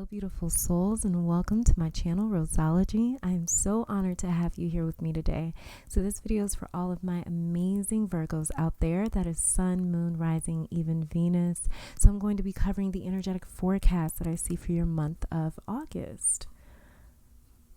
Hello, beautiful souls, and welcome to my channel, Roseology. I am so honored to have you here with me today. So this video is for all of my amazing Virgos out there. That is Sun, Moon, Rising, even Venus. So I'm going to be covering the energetic forecast that I see for your month of August.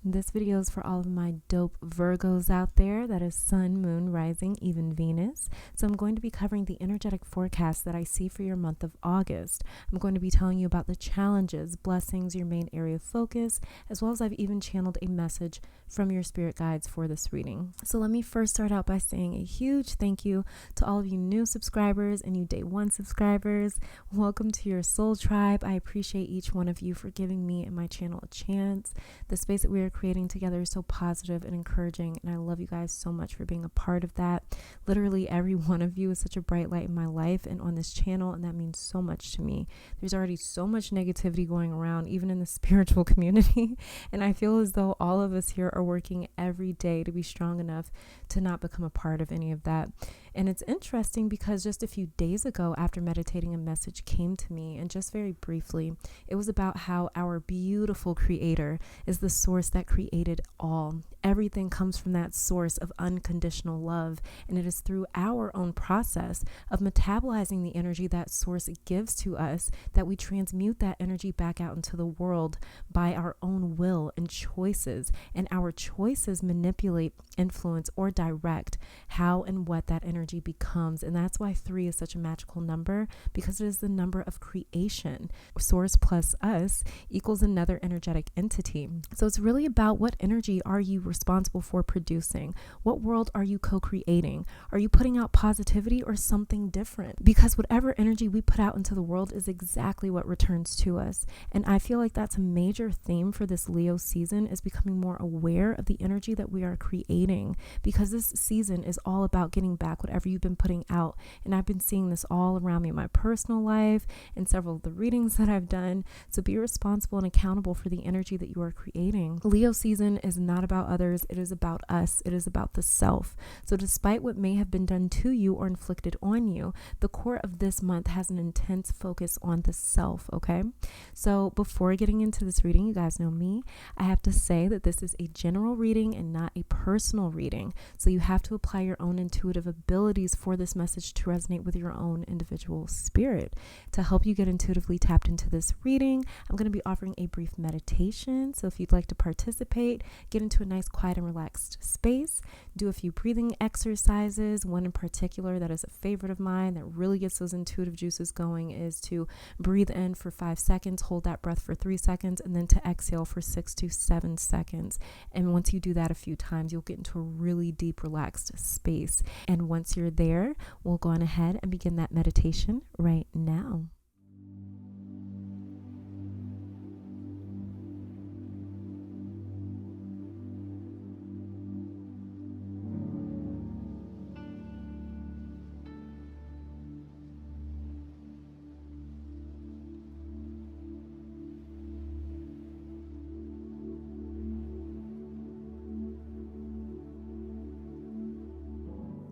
This video is for all of my dope Virgos out there. That is Sun, Moon, Rising, even Venus. So I'm going to be covering the energetic forecast that I see for your month of August. I'm going to be telling you about the challenges, blessings, your main area of focus, as well as I've even channeled a message from your spirit guides for this reading. So let me first start out by saying a huge thank you to all of you new subscribers and you day one subscribers. Welcome to your soul tribe. I appreciate each one of you for giving me and my channel a chance. The space that we are creating together is so positive and encouraging, and I love you guys so much for being a part of that. Literally every one of you is such a bright light in my life and on this channel, and that means so much to me. There's already so much negativity going around, even in the spiritual community, and I feel as though all of us here are working every day to be strong enough to not become a part of any of that. And it's interesting because just a few days ago, after meditating, a message came to me, and just very briefly, it was about how our beautiful creator is the source that created all. Everything comes from that source of unconditional love, and it is through our own process of metabolizing the energy that source gives to us that we transmute that energy back out into the world by our own will and choices, and our choices manipulate, influence, or direct how and what that energy becomes. And that's why 3 is such a magical number, because it is the number of creation. Source plus us equals another energetic entity. So it's really about what energy are you responsible for producing? What world are you co-creating? Are you putting out positivity or something different? Because whatever energy we put out into the world is exactly what returns to us. And I feel like that's a major theme for this Leo season, is becoming more aware of the energy that we are creating, because this season is all about getting back whatever you've been putting out. And I've been seeing this all around me in my personal life and several of the readings that I've done. So be responsible and accountable for the energy that you are creating. Leo season is not about others. It is about us. It is about the self. So despite what may have been done to you or inflicted on you, the core of this month has an intense focus on the self. Okay. So before getting into this reading, you guys know me, I have to say that this is a general reading and not a personal reading. So you have to apply your own intuitive abilities for this message to resonate with your own individual spirit. To help you get intuitively tapped into this reading, I'm going to be offering a brief meditation. So if you'd like to participate, get into a nice, quiet, and relaxed space. Do a few breathing exercises. One in particular that is a favorite of mine that really gets those intuitive juices going is to breathe in for 5 seconds, hold that breath for 3 seconds, and then to exhale for 6 to 7 seconds. And once you do that a few times, you'll get into a really deep, relaxed space. And once you're there, we'll go on ahead and begin that meditation right now.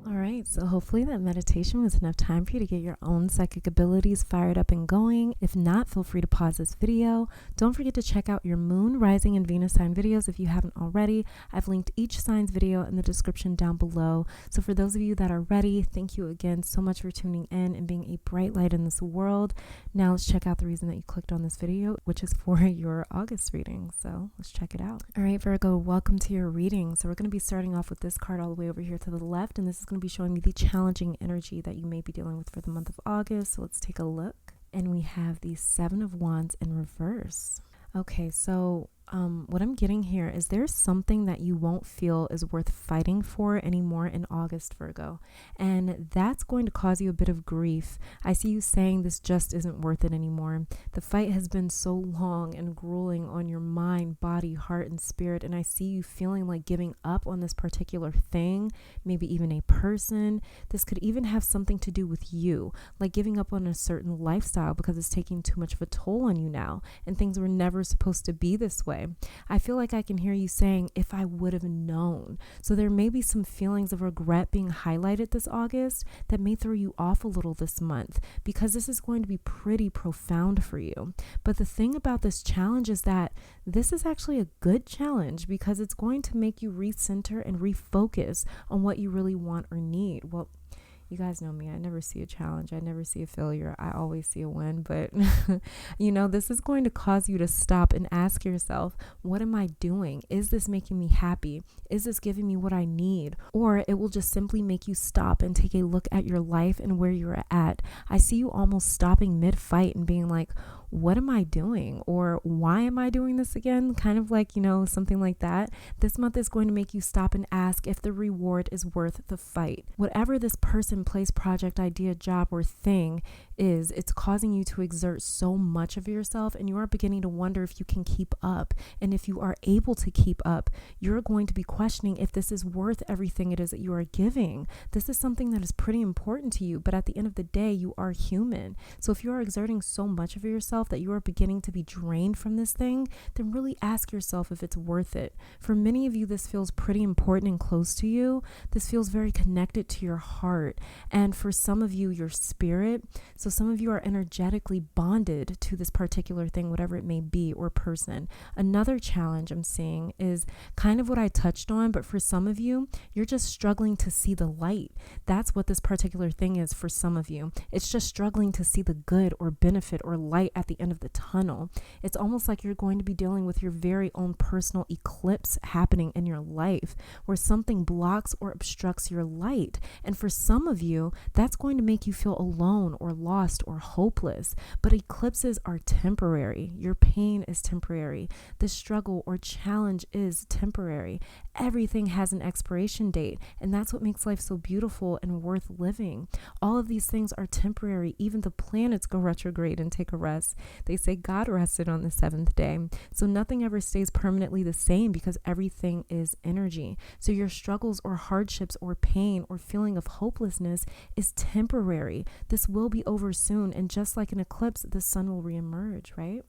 All right, so hopefully that meditation was enough time for you to get your own psychic abilities fired up and going. If not, feel free to pause this video. Don't forget to check out your Moon, Rising, and Venus sign videos if you haven't already. I've linked each sign's video in the description down below. So for those of you that are ready, thank you again so much for tuning in and being a bright light in this world. Now let's check out the reason that you clicked on this video, which is for your August reading. So let's check it out. All right, Virgo, welcome to your reading. So we're going to be starting off with this card all the way over here to the left, and this is going to be showing me the challenging energy that you may be dealing with for the month of August. So let's take a look. And we have the 7 of Wands in reverse. Okay, so what I'm getting here is there's something that you won't feel is worth fighting for anymore in August, Virgo. And that's going to cause you a bit of grief. I see you saying this just isn't worth it anymore. The fight has been so long and grueling on your mind, body, heart, and spirit. And I see you feeling like giving up on this particular thing, maybe even a person. This could even have something to do with you, like giving up on a certain lifestyle because it's taking too much of a toll on you now. And things were never supposed to be this way. today. I feel like I can hear you saying, if I would have known. So there may be some feelings of regret being highlighted this August that may throw you off a little this month, because this is going to be pretty profound for you. But the thing about this challenge is that this is actually a good challenge, because it's going to make you recenter and refocus on what you really want or need. Well, you guys know me. I never see a challenge. I never see a failure. I always see a win. But, this is going to cause you to stop and ask yourself, what am I doing? Is this making me happy? Is this giving me what I need? Or it will just simply make you stop and take a look at your life and where you're at. I see you almost stopping mid-fight and being like, what am I doing? Or why am I doing this again? Kind of like, something like that. This month is going to make you stop and ask if the reward is worth the fight. Whatever this person, place, project, idea, job, or thing is, it's causing you to exert so much of yourself, and you are beginning to wonder if you can keep up. And if you are able to keep up, you're going to be questioning if this is worth everything it is that you are giving. This is something that is pretty important to you, but at the end of the day, you are human. So if you are exerting so much of yourself that you are beginning to be drained from this thing, then really ask yourself if it's worth it. For many of you, this feels pretty important and close to you. This feels very connected to your heart. And for some of you, your spirit. So some of you are energetically bonded to this particular thing, whatever it may be, or person. Another challenge I'm seeing is kind of what I touched on, but for some of you, you're just struggling to see the light. That's what this particular thing is for some of you. It's just struggling to see the good or benefit or light at the end of the tunnel. It's almost like you're going to be dealing with your very own personal eclipse happening in your life, where something blocks or obstructs your light. And for some of you, that's going to make you feel alone or lost or hopeless. But eclipses are temporary. Your pain is temporary. The struggle or challenge is temporary. Everything has an expiration date, and that's what makes life so beautiful and worth living. All of these things are temporary. Even the planets go retrograde and take a rest. They say God rested on the seventh day. So nothing ever stays permanently the same, because everything is energy. So your struggles or hardships or pain or feeling of hopelessness is temporary. This will be over soon. And just like an eclipse, the sun will reemerge, right?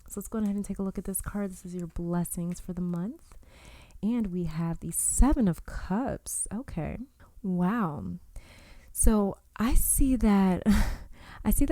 So let's go ahead and take a look at this card. This is your blessings for the month. And we have the 7 of Cups. Okay. Wow. So I see that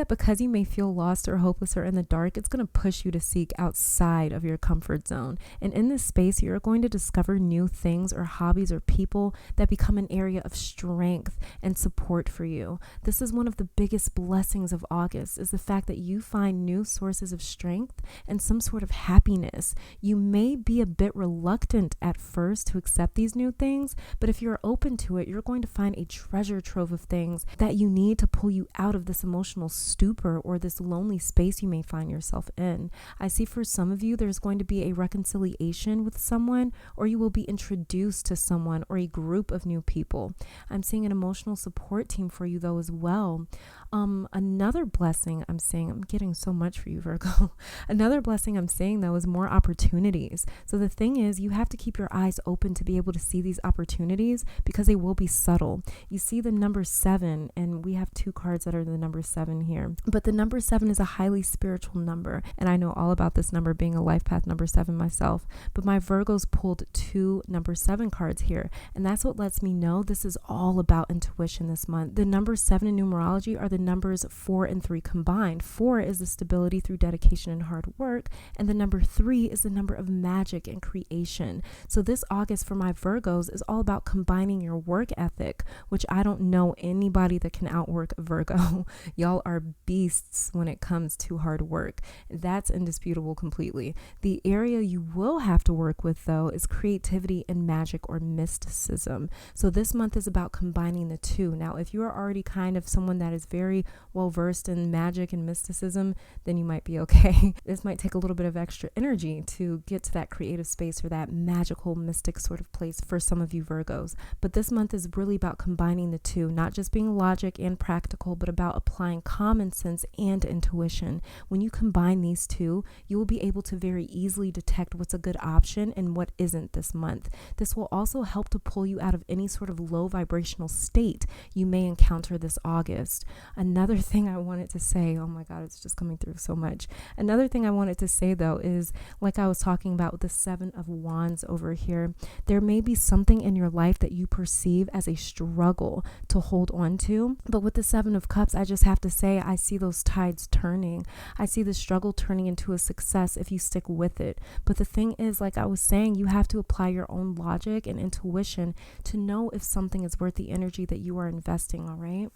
because you may feel lost or hopeless or in the dark, it's going to push you to seek outside of your comfort zone. And in this space, you're going to discover new things or hobbies or people that become an area of strength and support for you. This is one of the biggest blessings of August, is the fact that you find new sources of strength and some sort of happiness. You may be a bit reluctant at first to accept these new things, but if you're open to it, you're going to find a treasure trove of things that you need to pull you out of this emotional stupor or this lonely space you may find yourself in. I see for some of you, there's going to be a reconciliation with someone, or you will be introduced to someone or a group of new people. I'm seeing an emotional support team for you though as well. Another blessing I'm seeing, I'm getting so much for you, Virgo. Another blessing I'm seeing though is more opportunities. So the thing is, you have to keep your eyes open to be able to see these opportunities, because they will be subtle. You see the number 7, and we have 2 cards that are the number 7 here. But the number 7 is a highly spiritual number. And I know all about this number, being a life path number 7 myself. But my Virgos pulled 2 number 7 cards here. And that's what lets me know this is all about intuition this month. The number 7 in numerology are the numbers 4 and 3 combined. 4 is the stability through dedication and hard work. And the number 3 is the number of magic and creation. So this August for my Virgos is all about combining your work ethic, which I don't know anybody that can outwork a Virgo. Y'all are beasts when it comes to hard work. That's indisputable completely. The area you will have to work with though is creativity and magic or mysticism. So this month is about combining the two. Now, if you are already kind of someone that is very well versed in magic and mysticism, then you might be okay. This might take a little bit of extra energy to get to that creative space or that magical mystic sort of place for some of you Virgos. But this month is really about combining the two, not just being logic and practical, but about applying common sense and intuition. When you combine these two, you will be able to very easily detect what's a good option and what isn't this month. This will also help to pull you out of any sort of low vibrational state you may encounter this August. Another thing I wanted to say, oh my God, it's just coming through so much. Another thing I wanted to say though is, like I was talking about with the 7 of Wands over here, there may be something in your life that you perceive as a struggle to hold on to. But with the 7 of Cups, I just have to say, I see those tides turning. I see the struggle turning into a success if you stick with it. But the thing is, like I was saying, you have to apply your own logic and intuition to know if something is worth the energy that you are investing, all right?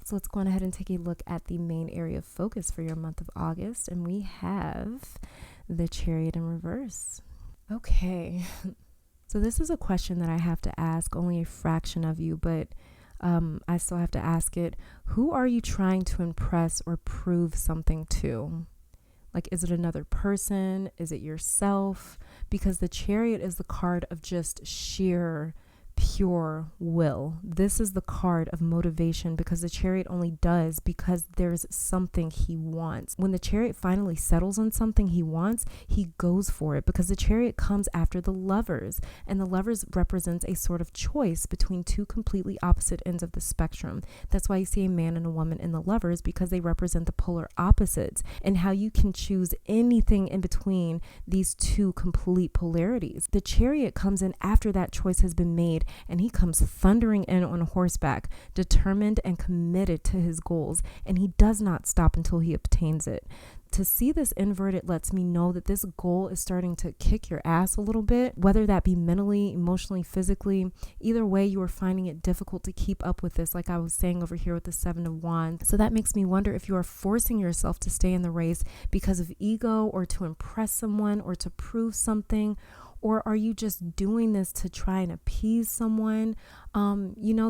So let's go on ahead and take a look at the main area of focus for your month of August. And we have the Chariot in reverse. Okay. So this is a question that I have to ask only a fraction of you, but I still have to ask it. Who are you trying to impress or prove something to? Like, is it another person? Is it yourself? Because the Chariot is the card of just sheer pure will. This is the card of motivation, because the Chariot only does because there's something he wants. When the Chariot finally settles on something he wants, he goes for it, because the Chariot comes after the Lovers, and the Lovers represents a sort of choice between two completely opposite ends of the spectrum. That's why you see a man and a woman in the Lovers, because they represent the polar opposites, and how you can choose anything in between these two complete polarities. The Chariot comes in after that choice has been made, and he comes thundering in on horseback, determined and committed to his goals, and he does not stop until he obtains it. To see this inverted lets me know that this goal is starting to kick your ass a little bit, whether that be mentally, emotionally, physically. Either way, you are finding it difficult to keep up with this, like I was saying over here with the 7 of Wands. So that makes me wonder if you are forcing yourself to stay in the race because of ego, or to impress someone, or to prove something. Or are you just doing this to try and appease someone?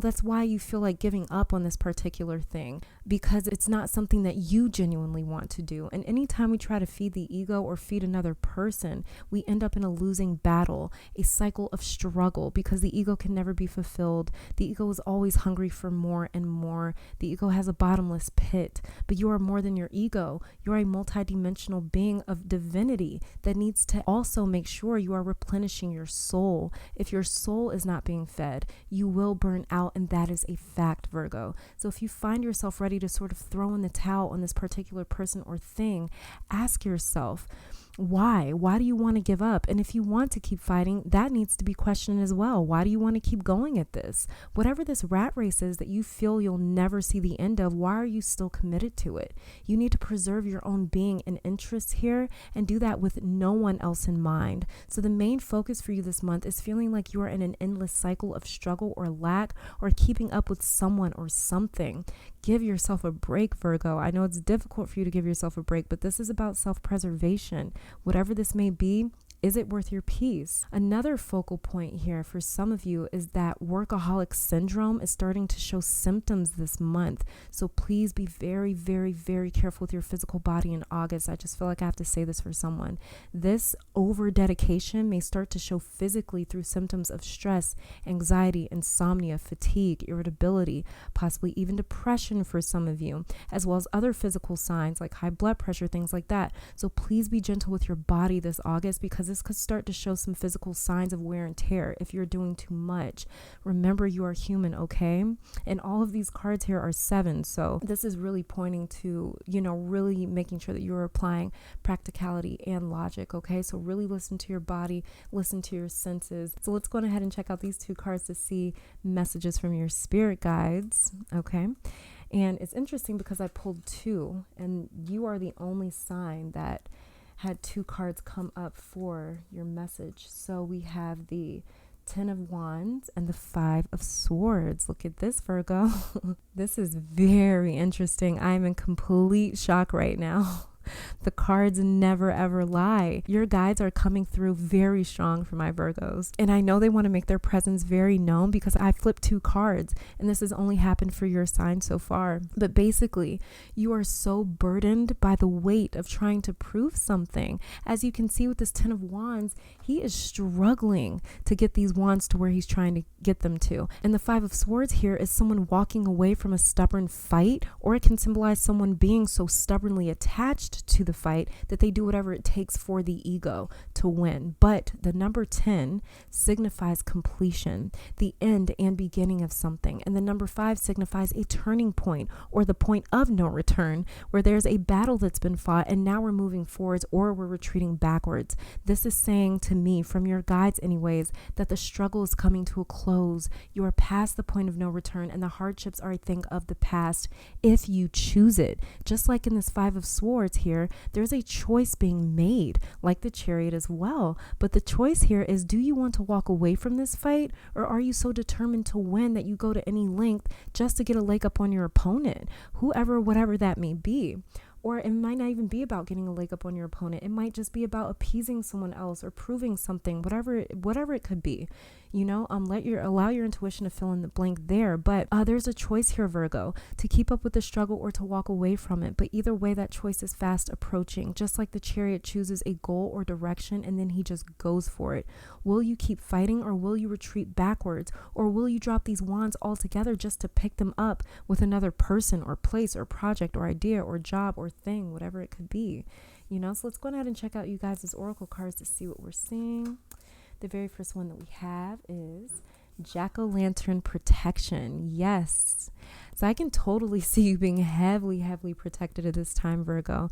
That's why you feel like giving up on this particular thing, because it's not something that you genuinely want to do. And anytime we try to feed the ego or feed another person, we end up in a losing battle, a cycle of struggle, because the ego can never be fulfilled. The ego is always hungry for more and more. The ego has a bottomless pit, but you are more than your ego. You're a multidimensional being of divinity that needs to also make sure you are replenishing your soul. If your soul is not being fed, you will burn out, and that is a fact, Virgo. So if you find yourself ready to sort of throw in the towel on this particular person or thing, ask yourself, why? Why do you want to give up? And if you want to keep fighting, that needs to be questioned as well. Why do you want to keep going at this? Whatever this rat race is that you feel you'll never see the end of, why are you still committed to it? You need to preserve your own being and interests here, and do that with no one else in mind. So the main focus for you this month is feeling like you are in an endless cycle of struggle or lack, or keeping up with someone or something. Give yourself a break, Virgo. I know it's difficult for you to give yourself a break, but this is about self-preservation. Whatever this may be, is it worth your peace? Another focal point here for some of you is that workaholic syndrome is starting to show symptoms this month. So please be very, very, very careful with your physical body in August. I just feel like I have to say this for someone. This over dedication may start to show physically through symptoms of stress, anxiety, insomnia, fatigue, irritability, possibly even depression for some of you, as well as other physical signs like high blood pressure, things like that. So please be gentle with your body this August, because this could start to show some physical signs of wear and tear if you're doing too much. Remember, you are human, okay? And all of these cards here are 7. So this is really pointing to, really making sure that you're applying practicality and logic, okay? So really listen to your body, listen to your senses. So let's go ahead and check out these 2 cards to see messages from your spirit guides, okay? And it's interesting because I pulled 2, and you are the only sign that had 2 cards come up for your message. So we have the 10 of Wands and the 5 of Swords. Look at this, Virgo. This is very interesting. I'm in complete shock right now. The cards never ever lie. Your guides are coming through very strong for my Virgos. And I know they want to make their presence very known because I flipped 2 cards and this has only happened for your sign so far. But basically, you are so burdened by the weight of trying to prove something. As you can see with this 10 of Wands, he is struggling to get these wands to where he's trying to get them to. And the 5 of Swords here is someone walking away from a stubborn fight, or it can symbolize someone being so stubbornly attached to the fight that they do whatever it takes for the ego to win. But the number 10 signifies completion, the end and beginning of something. And the number 5 signifies a turning point, or the point of no return, where there's a battle that's been fought and now we're moving forwards or we're retreating backwards. This is saying to me, from your guides anyways, that the struggle is coming to a close. You are past the point of no return and the hardships are a thing of the past if you choose it. Just like in this 5 of Swords here, there's a choice being made, like the Chariot as well. But the choice here is, do you want to walk away from this fight, or are you so determined to win that you go to any length just to get a leg up on your opponent, whoever, whatever that may be? Or it might not even be about getting a leg up on your opponent. It might just be about appeasing someone else or proving something, whatever it could be. You know, allow your intuition to fill in the blank there. But there's a choice here, Virgo, to keep up with the struggle or to walk away from it. But either way, that choice is fast approaching. Just like the Chariot chooses a goal or direction and then he just goes for it. Will you keep fighting, or will you retreat backwards? Or will you drop these wands altogether just to pick them up with another person or place or project or idea or job or thing, whatever it could be? You know, so let's go ahead and check out you guys' oracle cards to see what we're seeing. The very first one that we have is Jack-o'-lantern protection. Yes. So I can totally see you being heavily protected at this time, Virgo.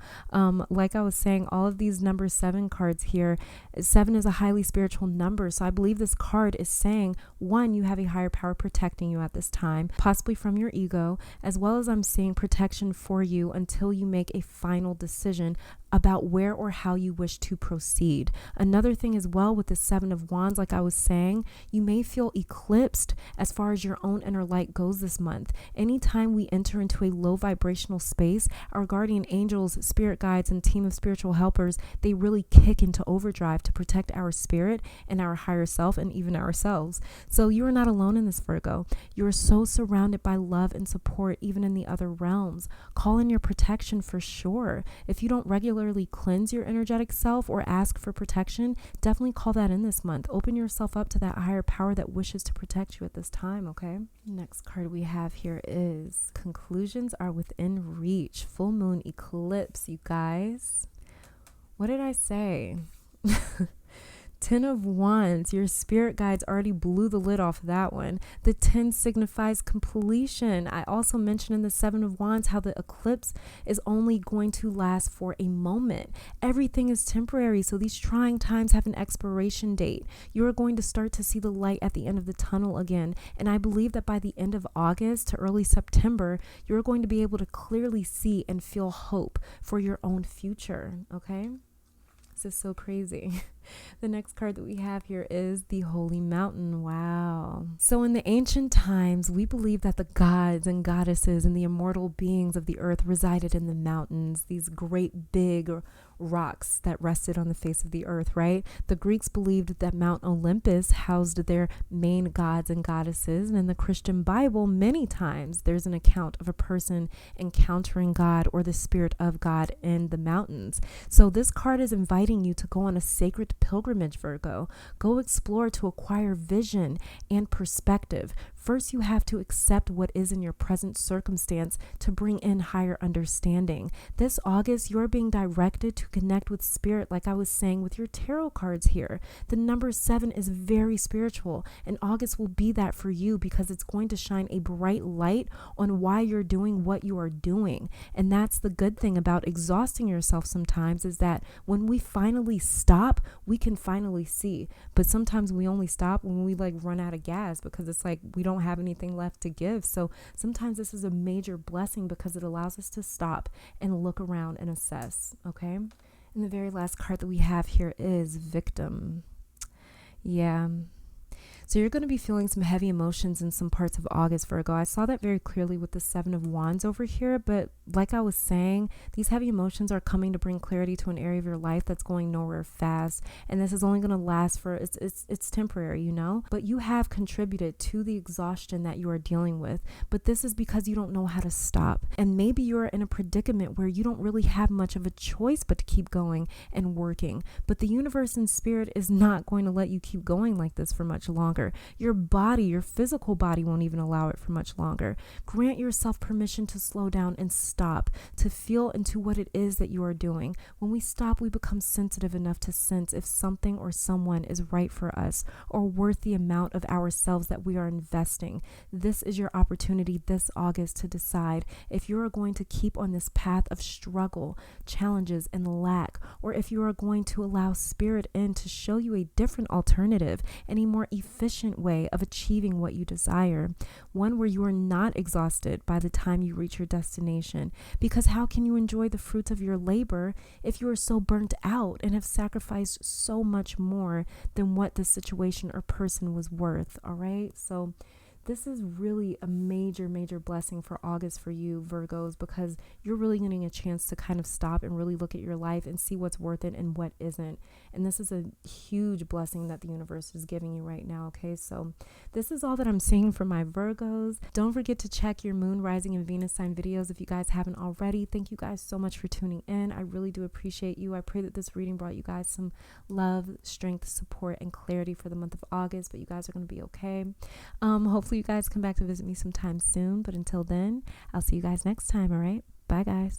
Like I was saying, all of these number 7 cards here, 7 is a highly spiritual number. So I believe this card is saying, 1, you have a higher power protecting you at this time, possibly from your ego, as well as I'm seeing protection for you until you make a final decision about where or how you wish to proceed. Another thing as well with the 7 of Wands, like I was saying, you may feel eclipsed as far as your own inner light goes this month. Anytime we enter into a low vibrational space, our guardian angels, spirit guides, and team of spiritual helpers, they really kick into overdrive to protect our spirit and our higher self and even ourselves. So you are not alone in this, Virgo. You are so surrounded by love and support even in the other realms. Call in your protection for sure. If you don't regularly cleanse your energetic self or ask for protection, definitely call that in this month. Open yourself up to that higher power that wishes to protect you at this time, okay? Next card we have here is conclusions are within reach. Full moon eclipse, you guys. What did I say? 10 of Wands, your spirit guides already blew the lid off that one. The 10 signifies completion. I also mentioned in the 7 of Wands how the eclipse is only going to last for a moment. Everything is temporary, so these trying times have an expiration date. You are going to start to see the light at the end of the tunnel again, and I believe that by the end of August to early September, you're going to be able to clearly see and feel hope for your own future, okay? This is so crazy. The next card that we have here is the Holy Mountain. Wow. So in the ancient times, we believe that the gods and goddesses and the immortal beings of the earth resided in the mountains, these great big rocks that rested on the face of the earth, right? The Greeks believed that Mount Olympus housed their main gods and goddesses. And in the Christian Bible, many times there's an account of a person encountering God or the spirit of God in the mountains. So this card is inviting you to go on a sacred pilgrimage, Virgo. Go explore to acquire vision and perspective. First, you have to accept what is in your present circumstance to bring in higher understanding. This August, you're being directed to connect with spirit, like I was saying with your tarot cards here. The number 7 is very spiritual, and August will be that for you because it's going to shine a bright light on why you're doing what you are doing. And that's the good thing about exhausting yourself sometimes, is that when we finally stop, we can finally see. But sometimes we only stop when we run out of gas, because it's like we don't have anything left to give. So sometimes this is a major blessing because it allows us to stop and look around and assess, okay? And the very last card that we have here is Victim. Yeah. So you're going to be feeling some heavy emotions in some parts of August, Virgo. I saw that very clearly with the 7 of Wands over here. But like I was saying, these heavy emotions are coming to bring clarity to an area of your life that's going nowhere fast. And this is only going to last for, it's temporary, you know, but you have contributed to the exhaustion that you are dealing with. But this is because you don't know how to stop. And maybe you're in a predicament where you don't really have much of a choice but to keep going and working. But the universe and spirit is not going to let you keep going like this for much longer. Your body, your physical body won't even allow it for much longer. Grant yourself permission to slow down and stop, to feel into what it is that you are doing. When we stop, we become sensitive enough to sense if something or someone is right for us or worth the amount of ourselves that we are investing. This is your opportunity this August to decide if you are going to keep on this path of struggle, challenges, and lack, or if you are going to allow spirit in to show you a different alternative and a more efficient way of achieving what you desire. One where you are not exhausted by the time you reach your destination. Because how can you enjoy the fruits of your labor if you are so burnt out and have sacrificed so much more than what the situation or person was worth? All right. So this is really a major, major blessing for August for you, Virgos, because you're really getting a chance to kind of stop and really look at your life and see what's worth it and what isn't. And this is a huge blessing that the universe is giving you right now. Okay, so this is all that I'm seeing for my Virgos. Don't forget to check your moon, rising, and Venus sign videos if you guys haven't already. Thank you guys so much for tuning in. I really do appreciate you. I pray that this reading brought you guys some love, strength, support, and clarity for the month of August, but you guys are going to be okay. Hopefully you guys come back to visit me sometime soon, but until then, I'll see you guys next time. All right, bye guys.